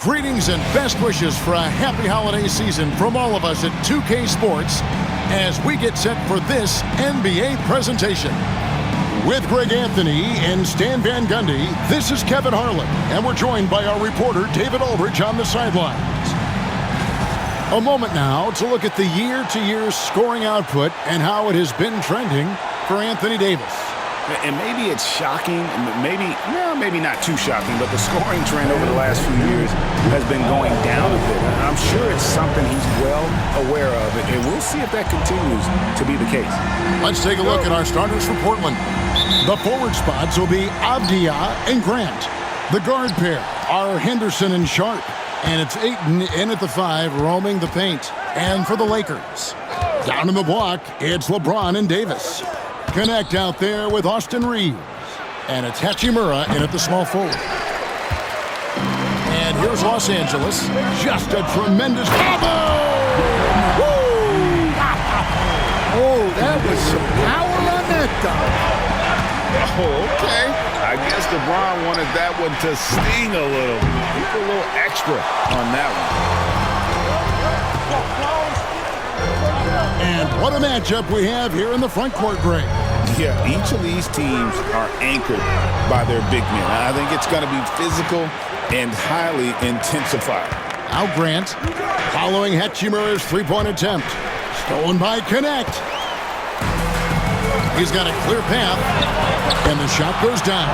Greetings and best wishes for a happy holiday season from all of us at 2K Sports as we get set for this NBA presentation. With Greg Anthony and Stan Van Gundy, this is Kevin Harlan, and we're joined by our reporter David Aldridge on the sidelines. A moment now to look at the year-to-year scoring output and how it has been trending for Anthony Davis. And maybe it's shocking, maybe not too shocking, but the scoring trend over the last few years has been going down a bit. I'm sure it's something he's well aware of, and we'll see if that continues to be the case. Let's take a look at our starters for Portland. The forward spots will be Avdia and Grant. The guard pair are Henderson and Sharp. And it's Ayton in at the 5, roaming the paint. And for the Lakers, down in the block, it's LeBron and Davis. Connect out there with Austin Reeves. And it's Hachimura in at the small forward. And here's Los Angeles. Just a tremendous combo! Woo! Oh, that was some power on that dunk. Oh, okay. I guess LeBron wanted that one to sting a little. He put a little extra on that one. And what a matchup we have here in the front court, Greg. Yeah, each of these teams are anchored by their big men. I think it's going to be physical and highly intensified. Now Grant, following Hachimura's three-point attempt. Stolen by Connect. He's got a clear path, and the shot goes down.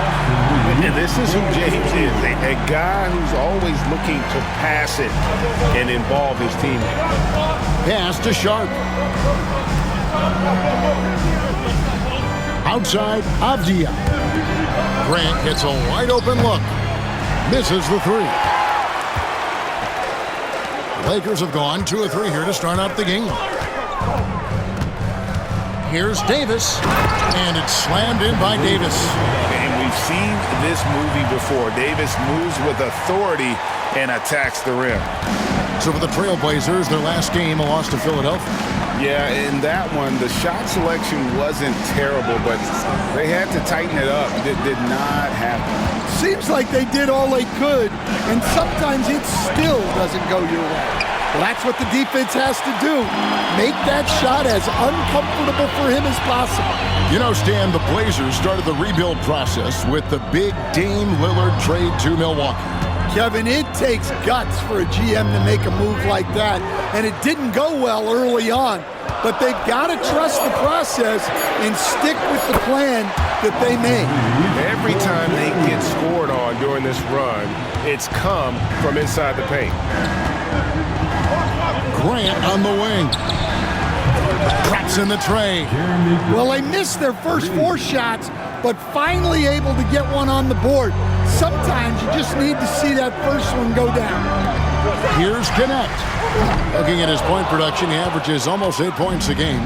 And this is who James is, a guy who's always looking to pass it and involve his team. Pass to Sharp. Outside, Avdia. Grant gets a wide-open look. Misses the three. Lakers have gone 2 of 3 here to start out the game. Here's Davis, and it's slammed in by Davis. And we've seen this movie before. Davis moves with authority and attacks the rim. So for the Trailblazers, their last game, a loss to Philadelphia. Yeah, in that one, the shot selection wasn't terrible, but they had to tighten it up. It did not happen. Seems like they did all they could, and sometimes it still doesn't go your way. Well, that's what the defense has to do. Make that shot as uncomfortable for him as possible. You know, Stan, the Blazers started the rebuild process with the big Dame Lillard trade to Milwaukee. Kevin, it takes guts for a GM to make a move like that, and it didn't go well early on. But they've got to trust the process and stick with the plan that they made. Every time they get scored on during this run, it's come from inside the paint. Grant on the wing. Traps in the tray. Well, they missed their first 4 shots, but finally able to get one on the board. Sometimes you just need to see that first one go down. Here's Connect. Looking at his point production, he averages almost 8 points a game.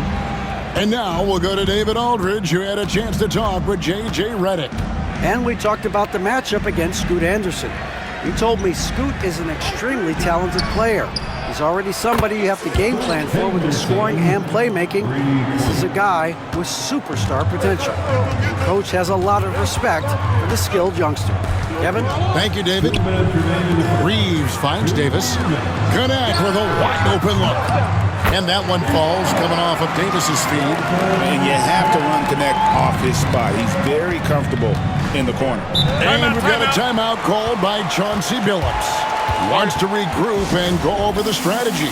And now we'll go to David Aldridge, who had a chance to talk with J.J. Redick. And we talked about the matchup against Scoot Anderson. He told me Scoot is an extremely talented player. He's already somebody you have to game plan for with his scoring and playmaking. This is a guy with superstar potential. The coach has a lot of respect for the skilled youngster. Kevin? Thank you, David. Reeves finds Davis. Connect with a wide-open look. And that one falls coming off of Davis's feed. And you have to run Connect off his spot. He's very comfortable in the corner. And we've got a timeout called by Chauncey Billups. Wants to regroup and go over the strategy.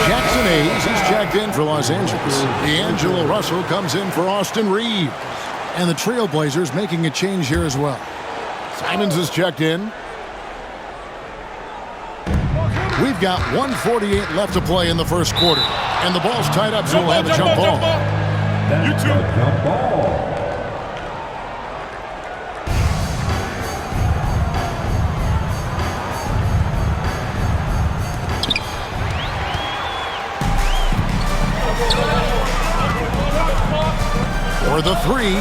Jackson Hayes is checked in for Los Angeles. D'Angelo Russell comes in for Austin Reeves. And the Trailblazers making a change here as well. Simons is checked in. We've got 1:48 left to play in the first quarter. And the ball's tied up, so we'll have a jump ball. You too. Jump ball. for the three.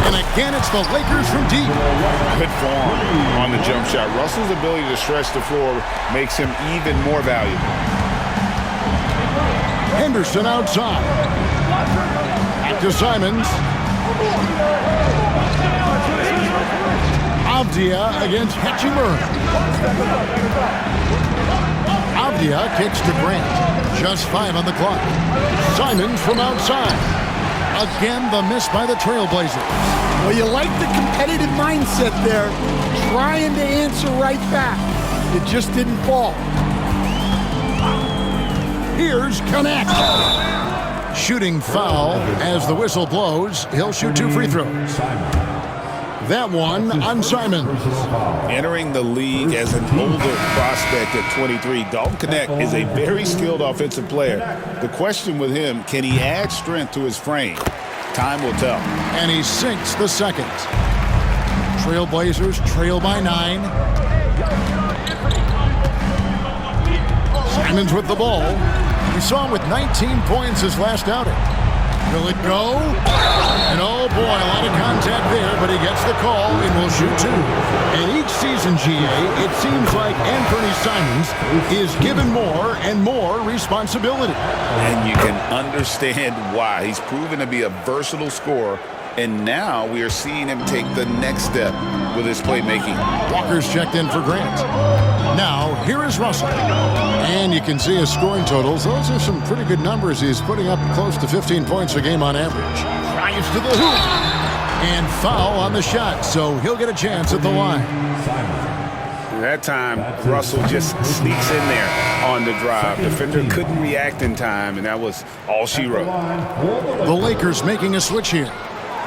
And again, it's the Lakers from deep. Good form on the jump shot. Russell's ability to stretch the floor makes him even more valuable. Henderson outside. Back to Simons. Avdia against Hachimura. Avdia kicks to Grant. Just 5 on the clock. Simons from outside. Again, the miss by the Trailblazers. Well, you like the competitive mindset there, trying to answer right back. It just didn't fall. Here's Connect. Shooting foul as the whistle blows. He'll shoot 2 free throws. That one on Simons. Entering the league as an older prospect at 23, Dalton Connect is a very skilled offensive player. The question with him, can he add strength to his frame? Time will tell. And he sinks the second. Trailblazers trail by 9. Simons with the ball. We saw him with 19 points his last outing. Will it go? And oh boy, a lot of contact there, but he gets the call and will shoot 2. And each season, GA, it seems like Anthony Simons is given more and more responsibility. And you can understand why. He's proven to be a versatile scorer, and now we are seeing him take the next step with his playmaking. Walker's checked in for Grant. Now, here is Russell. And you can see his scoring totals. Those are some pretty good numbers. He's putting up close to 15 points a game on average. Drives to the hoop. And foul on the shot, so he'll get a chance at the line. That time, Russell just sneaks in there on the drive. Defender couldn't react in time, and that was all she wrote. The Lakers making a switch here.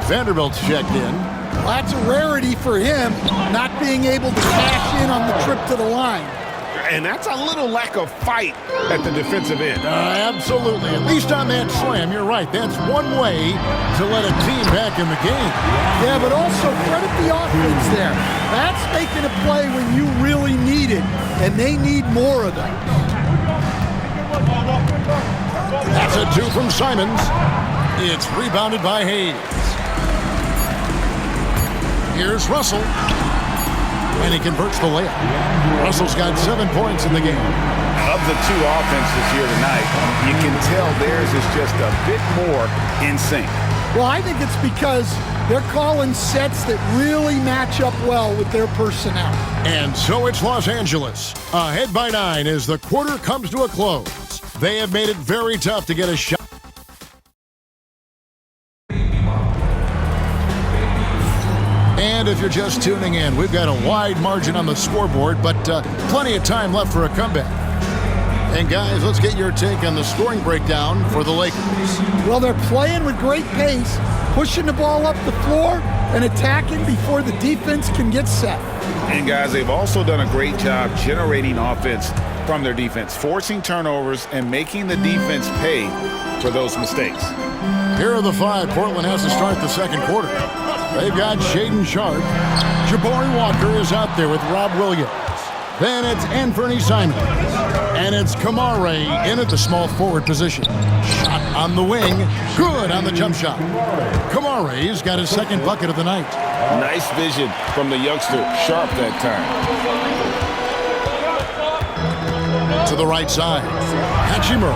Vanderbilt's checked in. Well, that's a rarity for him, not being able to cash in on the trip to the line. And that's a little lack of fight at the defensive end. Absolutely. At least on that slam, you're right. That's one way to let a team back in the game. Yeah, but also credit the offense there. That's making a play when you really need it, and they need more of that. That's a 2 from Simons. It's rebounded by Hayes. Here's Russell. And he converts the layup. Russell's got 7 points in the game. Of the 2 offenses here tonight, you can tell theirs is just a bit more in sync. Well, I think it's because they're calling sets that really match up well with their personnel. And so it's Los Angeles, ahead by 9 as the quarter comes to a close. They have made it very tough to get a shot. And if you're just tuning in, we've got a wide margin on the scoreboard, but plenty of time left for a comeback. And guys, let's get your take on the scoring breakdown for the Lakers. Well, they're playing with great pace, pushing the ball up the floor and attacking before the defense can get set. And guys, they've also done a great job generating offense from their defense, forcing turnovers and making the defense pay for those mistakes. Here are the 5 Portland has to start the second quarter. They've got Shaedon Sharpe. Jabari Walker is out there with Rob Williams. Then it's Anthony Simons. And it's Kamare in at the small forward position. Shot on the wing. Good on the jump shot. Kamare's got his second bucket of the night. Nice vision from the youngster Sharpe that time. To the right side. Hachimura.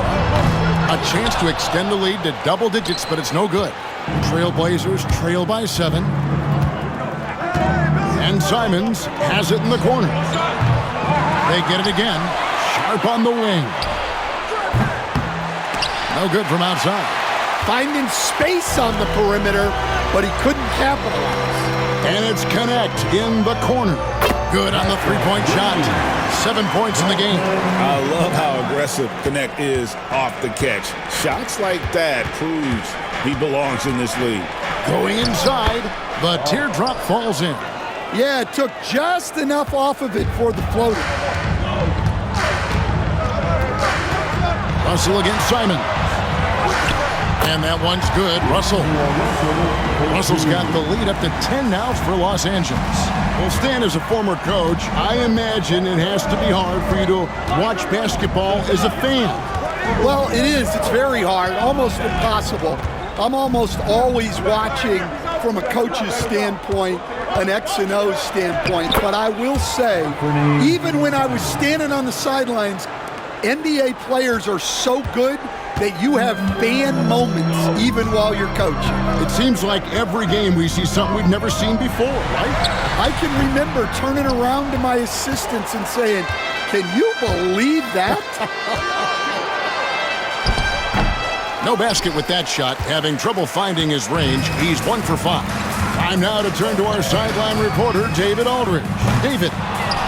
A chance to extend the lead to double digits, but it's no good. Trailblazers trail by 7. And Simons has it in the corner. They get it again. Sharpe on the wing. No good from outside. Finding space on the perimeter, but he couldn't capitalize. And it's Connect in the corner. Good on the three-point shot. 7 points in the game. I love how aggressive Connect is off the catch. Shots like that proves he belongs in this league. Going inside, the teardrop falls in. Yeah, it took just enough off of it for the floater. Russell against Simon. And that one's good. Russell's got the lead up to 10 now for Los Angeles. Well, Stan, as a former coach, I imagine it has to be hard for you to watch basketball as a fan. Well, it is. It's very hard, almost impossible. I'm almost always watching from a coach's standpoint, an X and O standpoint. But I will say, even when I was standing on the sidelines, NBA players are so good that you have fan moments even while you're coaching. It seems like every game we see something we've never seen before, right? I can remember turning around to my assistants and saying, "Can you believe that?" No basket with that shot, having trouble finding his range. He's 1 for 5. Time now to turn to our sideline reporter, David Aldridge. David.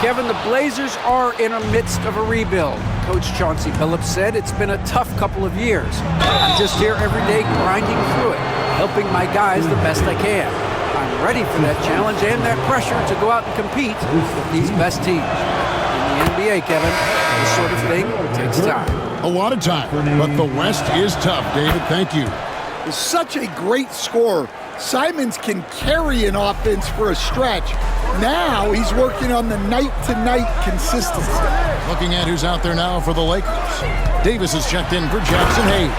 Kevin, the Blazers are in the midst of a rebuild. Coach Chauncey Billups said it's been a tough couple of years. I'm just here every day grinding through it, helping my guys the best I can. I'm ready for that challenge and that pressure to go out and compete with these best teams. In the NBA, Kevin, this sort of thing takes time. A lot of time, but the West is tough, David. Thank you. Is such a great scorer. Simons can carry an offense for a stretch. Now he's working on the night-to-night consistency. Looking at who's out there now for the Lakers. Davis is checked in for Jackson Hayes.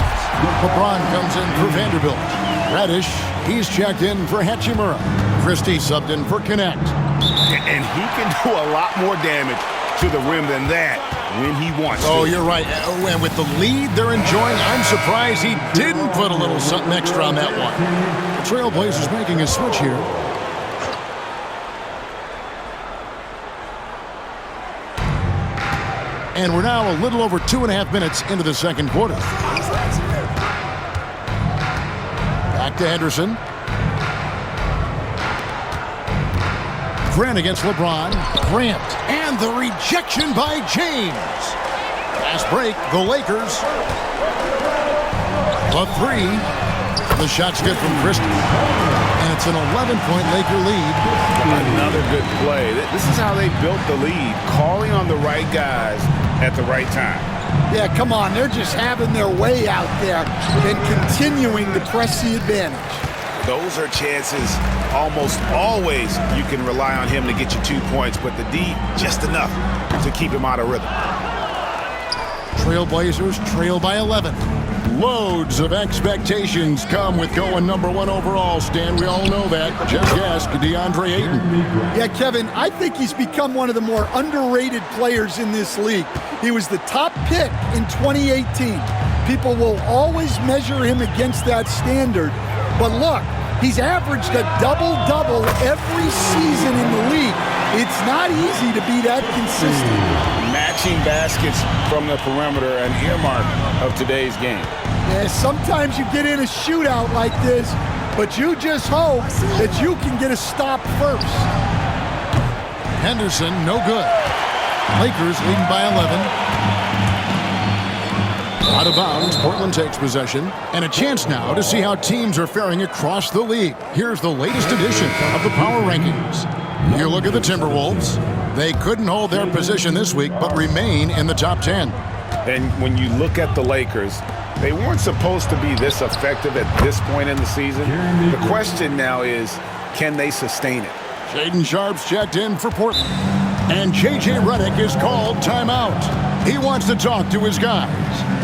LeBron comes in for Vanderbilt. Reddish, he's checked in for Hachimura. Christie subbed in for Connect. And he can do a lot more damage to the rim than that when he wants to. Oh, you're right. And with the lead they're enjoying, I'm surprised he didn't put a little something extra on that one. The Trailblazers making a switch here. And we're now a little over 2.5 minutes into the second quarter. Back to Henderson. Grant against LeBron. Grant. And the rejection by James. Fast break, the Lakers. A 3. The shot's good from Christie. And it's an 11-point Laker lead. Another good play. This is how they built the lead, calling on the right guys at the right time. Yeah, come on. They're just having their way out there and continuing to press the advantage. Those are chances almost always you can rely on him to get you 2 points, but the D just enough to keep him out of rhythm. Trailblazers trail by 11. Loads of expectations come with going #1 overall, Stan. We all know that. Just ask DeAndre Ayton. Yeah, Kevin, I think he's become one of the more underrated players in this league. He was the top pick in 2018. People will always measure him against that standard. But look, he's averaged a double-double every season in the league. It's not easy to be that consistent. Matching baskets from the perimeter, an earmark of today's game. Yeah, sometimes you get in a shootout like this, but you just hope that you can get a stop first. Henderson, no good. Lakers leading by 11. Out of bounds, Portland takes possession. And a chance now to see how teams are faring across the league. Here's the latest edition of the Power Rankings. You look at the Timberwolves. They couldn't hold their position this week, but remain in the top 10. And when you look at the Lakers, they weren't supposed to be this effective at this point in the season. The question now is, can they sustain it? Shaedon Sharpe's checked in for Portland. And J.J. Redick is called timeout. He wants to talk to his guys.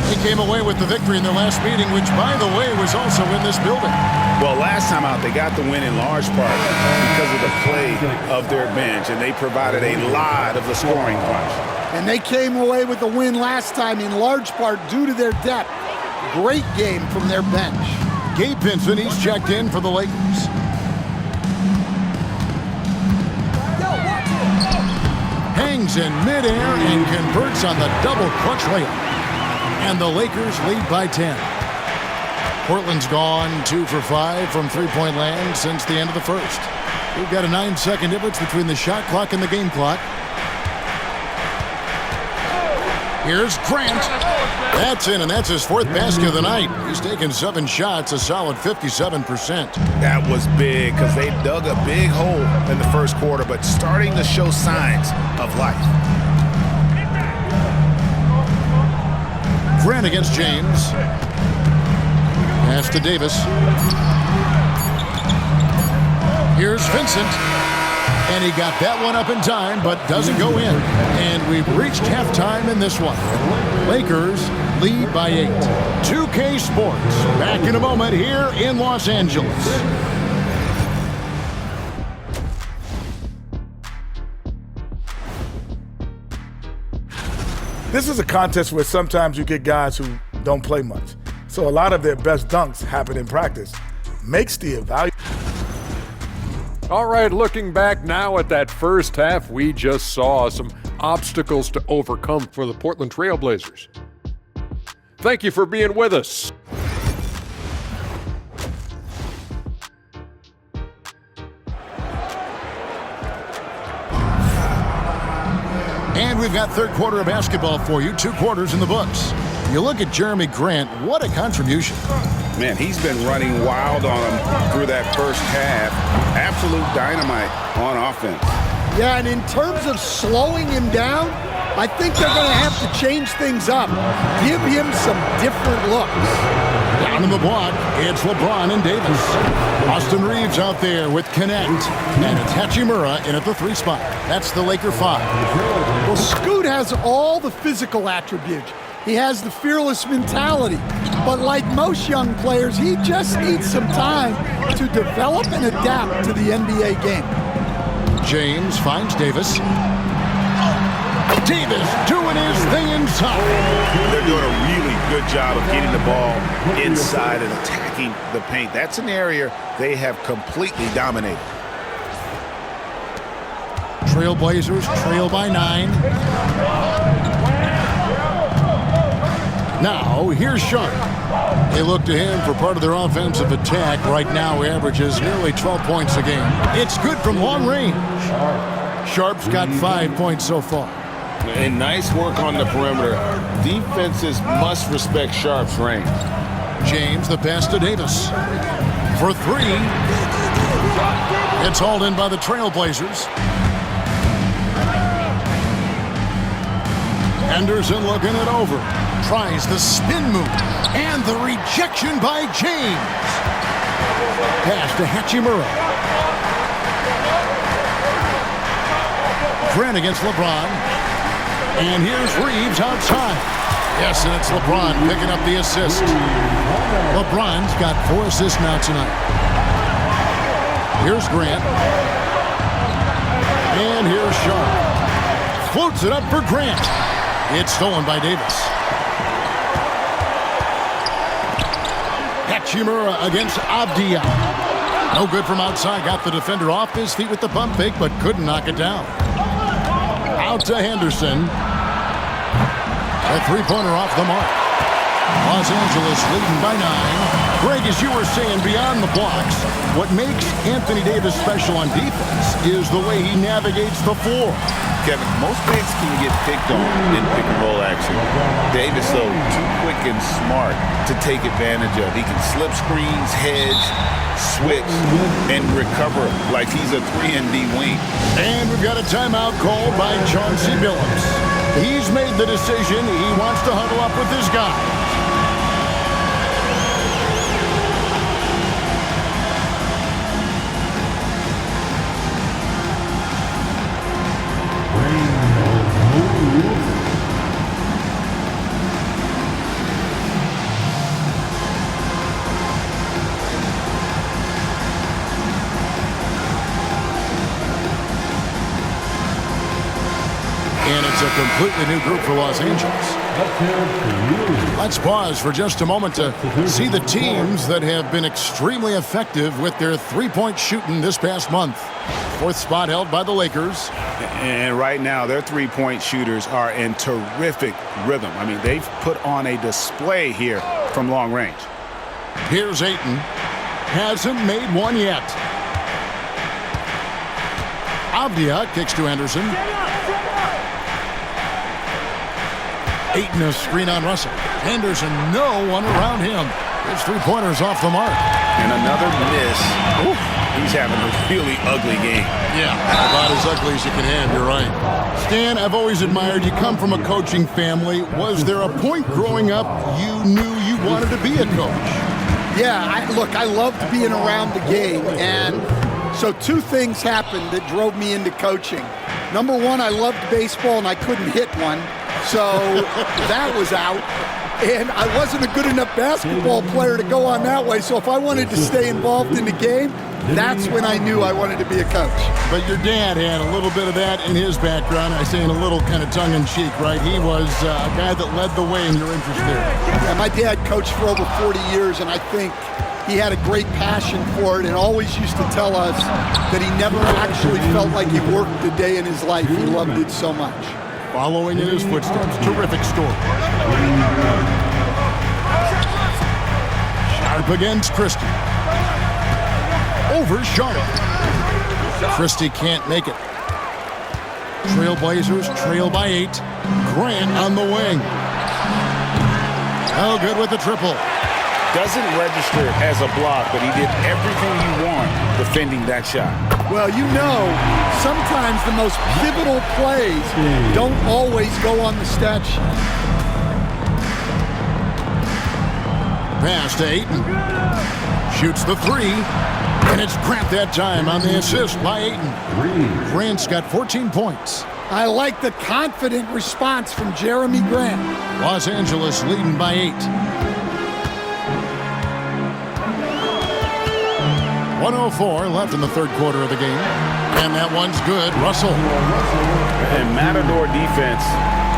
They came away with the victory in their last meeting, which, by the way, was also in this building. Well, last time out, they got the win in large part because of the play of their bench, and they provided a lot of the scoring punch. And they came away with the win last time in large part due to their depth. Great game from their bench. Gabe Vincent, he's checked in for the Lakers. Hangs in midair and converts on the double clutch layup. And the Lakers lead by 10. Portland's gone 2 for 5 from three-point land since the end of the first. We've got a 9-second difference between the shot clock and the game clock. Here's Grant. That's in, and that's his 4th basket of the night. He's taken 7 shots, a solid 57%. That was big because they dug a big hole in the first quarter, but starting to show signs of life. Grant against James. Pass to Davis. Here's Vincent. And he got that one up in time, but doesn't go in. And we've reached halftime in this one. Lakers lead by 8. 2K Sports, back in a moment here in Los Angeles. This is a contest where sometimes you get guys who don't play much. So a lot of their best dunks happen in practice. Makes the evaluation. All right, looking back now at that first half, we just saw some obstacles to overcome for the Portland Trail Blazers. Thank you for being with us. And we've got third quarter of basketball for you, 2 quarters in the books. You look at Jeremy Grant, what a contribution. Man, he's been running wild on him through that first half. Absolute dynamite on offense. Yeah, and in terms of slowing him down, I think they're going to have to change things up. Give him some different looks. Down in the block, it's LeBron and Davis. Austin Reeves out there with Connect. And it's Hachimura in at the 3 spot. That's the Laker 5. Well, Scoot has all the physical attributes. He has the fearless mentality. But like most young players, he just needs some time to develop and adapt to the NBA game. James finds Davis. Davis doing his thing inside. They're doing a really good job of getting the ball inside and attacking the paint. That's an area they have completely dominated. Trailblazers trail by 9. Now, here's Sharp. They look to him for part of their offensive attack. Right now, averages nearly 12 points a game. It's good from long range. Sharp's got 5 points so far. And nice work on the perimeter. Defenses must respect Sharp's range. James, the pass to Davis. For 3. It's hauled in by the Trailblazers. Henderson looking it over. Tries the spin move. And the rejection by James. Pass to Hachimura. Grant against LeBron. And here's Reeves outside. Yes, and it's LeBron picking up the assist. LeBron's got 4 assists now tonight. Here's Grant. And here's Sharp. Floats it up for Grant. It's stolen by Davis. Hachimura against Avdia. No good from outside. Got the defender off his feet with the pump fake, but couldn't knock it down. Out to Henderson. A 3-pointer off the mark. Los Angeles leading by 9. Greg, as you were saying, beyond the blocks, what makes Anthony Davis special on defense is the way he navigates the floor. Kevin, most bigs can get picked on in pick-and-roll action. Davis, though, too quick and smart to take advantage of. He can slip screens, hedge, switch, and recover like he's a 3-and-D wing. And we've got a timeout called by Chauncey Billups. He's made the decision. He wants to huddle up with his guy. And it's a completely new group for Los Angeles. Let's pause for just a moment to see the teams that have been extremely effective with their 3-point shooting this past month. 4th spot held by the Lakers. And right now, their 3-point shooters are in terrific rhythm. I mean, they've put on a display here from long range. Here's Ayton. Hasn't made one yet. Avdia kicks to Henderson. Ayton a screen on Russell. Henderson, no one around him. His 3-pointers off the mark. And another miss. Oof, he's having a really ugly game. Yeah, about as ugly as you can have, you're right. Stan, I've always admired you. Come from a coaching family. Was there a point growing up you knew you wanted to be a coach? Yeah, look, I loved being around the game, and so 2 things happened that drove me into coaching. Number 1, I loved baseball, and I couldn't hit one, so that was out. and I wasn't a good enough basketball player to go on that way. So if I wanted to stay involved in the game, that's when I knew I wanted to be a coach. But your dad had a little bit of that in his background. I say in a little kind of tongue-in-cheek, right? He was a guy that led the way in your interest there. Yeah, my dad coached for over 40 years, and I think he had a great passion for it and always used to tell us that he never actually felt like he worked a day in his life. He loved it so much. Following in his footsteps, terrific story. Sharp against Christie. Over Sharp. Christie can't make it. Trailblazers trail by 8. Grant on the wing. Oh, good with the triple. Doesn't register as a block, but he did everything you want defending that shot. Well, you know, sometimes the most pivotal plays don't always go on the stat sheet. Pass to Ayton. Shoots the 3. And it's Grant that time on the assist by Ayton. Grant's got 14 points. I like the confident response from Jeremy Grant. Los Angeles leading by 8. 1:04 left in the third quarter of the game. And that one's good. Russell. And Matador defense,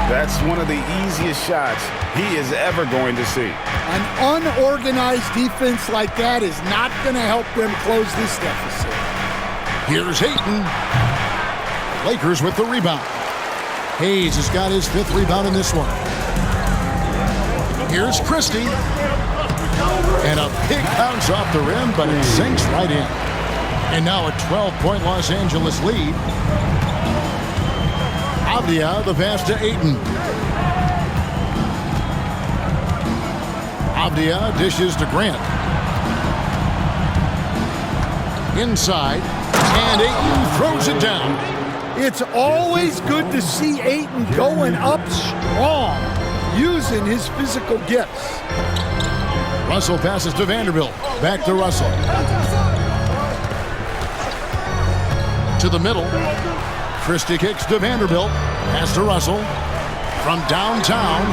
that's one of the easiest shots he is ever going to see. An unorganized defense like that is not going to help them close this deficit. Here's Ayton. Lakers with the rebound. Hayes has got his 5th rebound in this one. Here's Christie. And a big bounce off the rim, but it sinks right in. And now a 12-point Los Angeles lead. Avdia, the pass to Ayton. Avdia dishes to Grant. Inside, and Ayton throws it down. It's always good to see Ayton going up strong, using his physical gifts. Russell passes to Vanderbilt. Back to Russell. To the middle. Christie kicks to Vanderbilt. Pass to Russell. From downtown.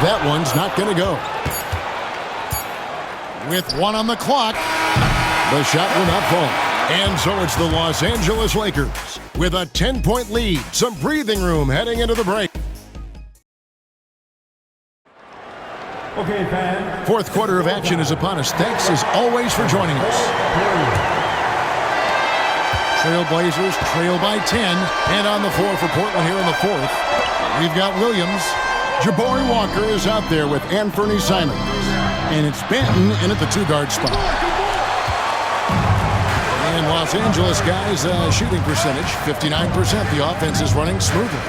That one's not going to go. With 1 on the clock, the shot will not fall. And so it's the Los Angeles Lakers with a 10-point lead. Some breathing room heading into the break. Okay, fans. Fourth quarter of action is upon us. Thanks as always for joining us. Trailblazers trail by 10. And on the floor for Portland here in the fourth, we've got Williams. Jabari Walker is out there with Anthony Simons. And it's Banton in at the 2-guard spot. And Los Angeles guys, shooting percentage, 59%. The offense is running smoothly.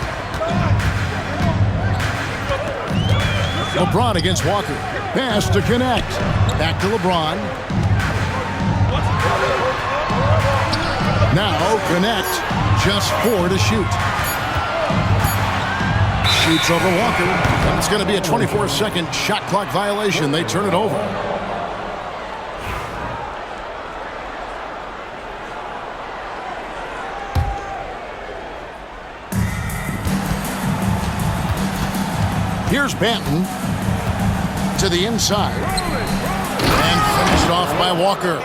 LeBron against Walker. Pass to connect. Back to LeBron. Now connect. Just 4 to shoot. Shoots over Walker. And it's going to be a 24-second shot clock violation. They turn it over. Here's Banton to the inside. And finished off by Walker.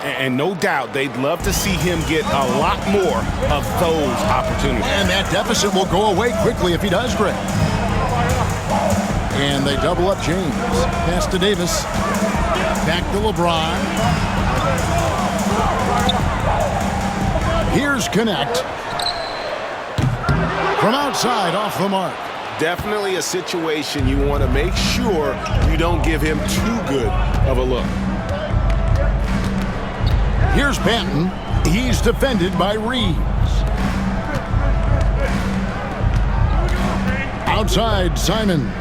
And no doubt they'd love to see him get a lot more of those opportunities. And that deficit will go away quickly if he does, Greg. And they double up James. Pass to Davis. Back to LeBron. Here's Connect. From outside, off the mark. Definitely a situation you want to make sure you don't give him too good of a look. Here's Banton. He's defended by Reeves. Outside, Simons.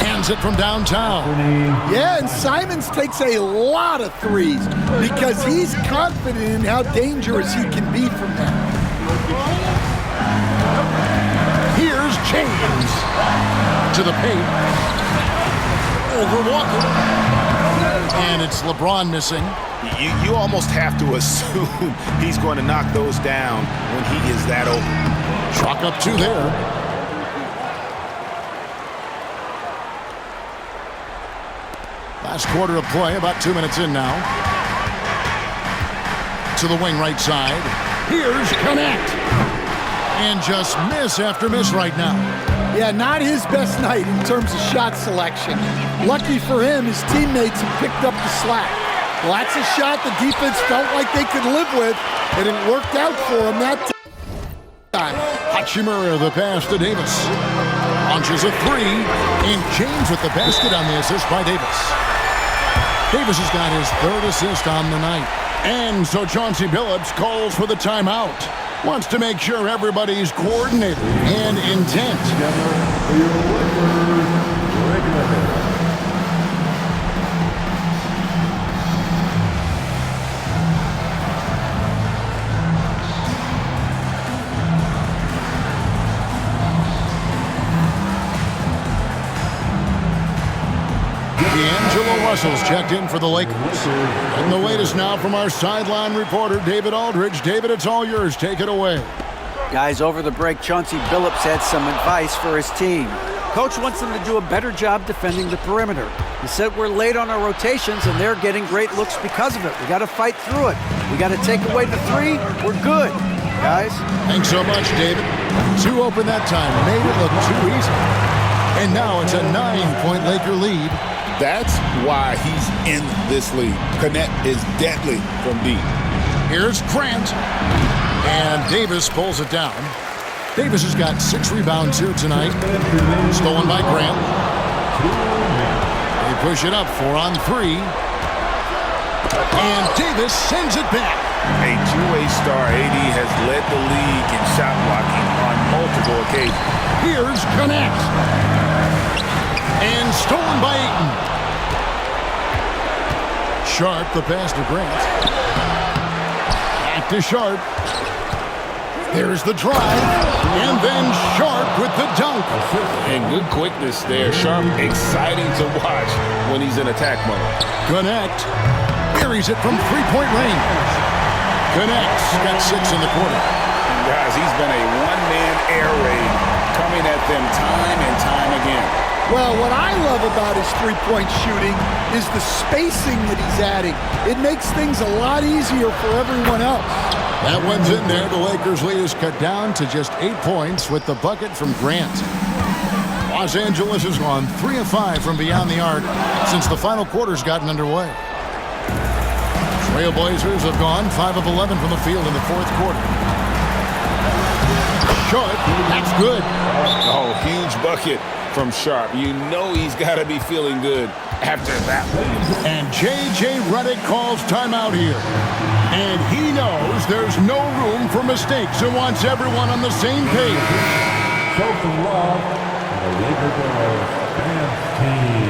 Hands it from downtown. Yeah, and Simons takes a lot of threes because he's confident in how dangerous he can be from that. Here's James to the paint. Over Walker. And it's LeBron missing. You almost have to assume he's going to knock those down when he is that open. Chalk up 2 there. last quarter of play, about 2 minutes in now. To the wing right side. Here's Connect. And just miss after miss right now. Yeah, not his best night in terms of shot selection. Lucky for him, his teammates have picked up the slack. Well, that's a shot the defense felt like they could live with, and it worked out for him that time. Hachimura, the pass to Davis. Launches a three, and James with the basket on the assist by Davis. Davis has got his third assist on the night. And so Chauncey Billups calls for the timeout. Wants to make sure everybody's coordinated and intent. D'Angelo Russell's checked in for the Lakers. And the latest now from our sideline reporter, David Aldridge. David, it's all yours. Take it away. Guys, over the break, Chauncey Billups had some advice for his team. Coach wants them to do a better job defending the perimeter. He said we're late on our rotations, and they're getting great looks because of it. We got to fight through it. We got to take away the three. We're good, guys. Thanks so much, David. Two open that time. Made it look too easy. And now it's a 9-point Laker lead. That's why he's in this league. Connect is deadly from deep. Here's Grant. And Davis pulls it down. Davis has got 6 rebounds here tonight. Stolen by Grant. They push it up 4 on 3. And Davis sends it back. A two-way star, AD has led the league in shot blocking on multiple occasions. Here's Connect. And stolen by Ayton. Sharp, the pass to Grant. Back to Sharp. There's the drive. And then Sharp with the dunk. And good quickness there. Sharp, exciting to watch when he's in attack mode. Connect. Buries it from three-point range. Connect's got 6 in the quarter. Guys, he's been a one-man air raid coming at them time and time again. Well, what I love about his three-point shooting is the spacing that he's adding. It makes things a lot easier for everyone else. That one's in there. The Lakers' lead is cut down to just 8 points with the bucket from Grant. Los Angeles has gone 3 of 5 from beyond the arc since the final quarter's gotten underway. Trailblazers have gone 5 of 11 from the field in the fourth quarter. Short, that's good. Oh, huge bucket from Sharp. You know he's got to be feeling good after that one. And J.J. Redick calls timeout here. And he knows there's no room for mistakes and wants everyone on the same page. Show some love to the Laker girls dance team.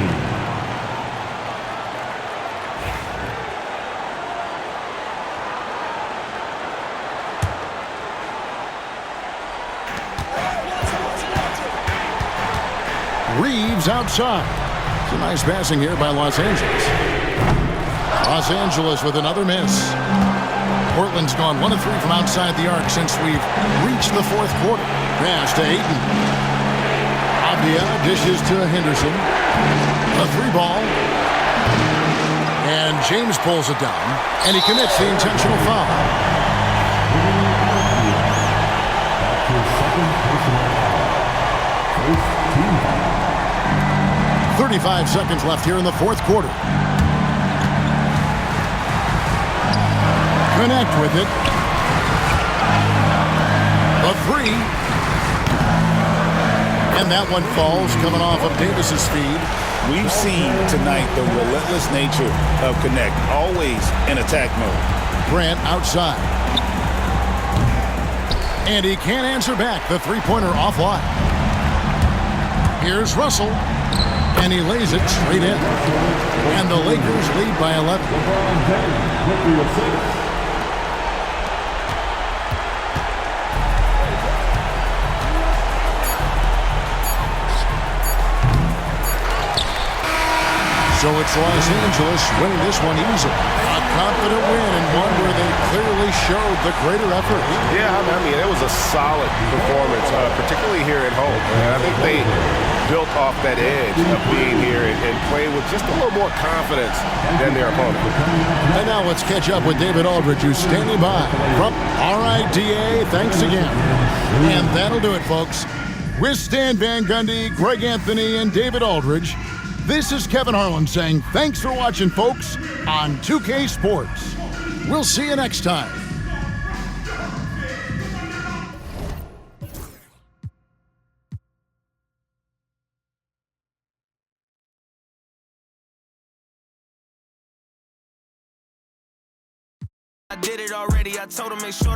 Reeves outside. It's a nice passing here by Los Angeles. Los Angeles with another miss. Portland's gone 1 of 3 from outside the arc since we've reached the fourth quarter. Pass to Ayton. Abdia dishes to Henderson. A 3-ball. And James pulls it down. And he commits the intentional foul. That's his second personal foul. First team foul. 35 seconds left here in the fourth quarter. Connect with it. A 3. And that one falls coming off of Davis's feed. We've seen tonight the relentless nature of Connect, always in attack mode. Grant outside. And he can't answer back. The three-pointer offline. Here's Russell. And he lays it straight in. And the Lakers lead by 11. LeBron James with the assist. So So it's Los Angeles winning this one easily. A confident win and one where they clearly showed the greater effort. Yeah, I mean, it was a solid performance, particularly here at home. And I think they built off that edge of being here and played with just a little more confidence than their opponent. And now let's catch up with David Aldridge, who's standing by from RIDA. Thanks again. And that'll do it, folks. With Stan Van Gundy, Greg Anthony, and David Aldridge, this is Kevin Harlan saying thanks for watching, folks, on 2K Sports. We'll see you next time. I did it already. I told him make sure to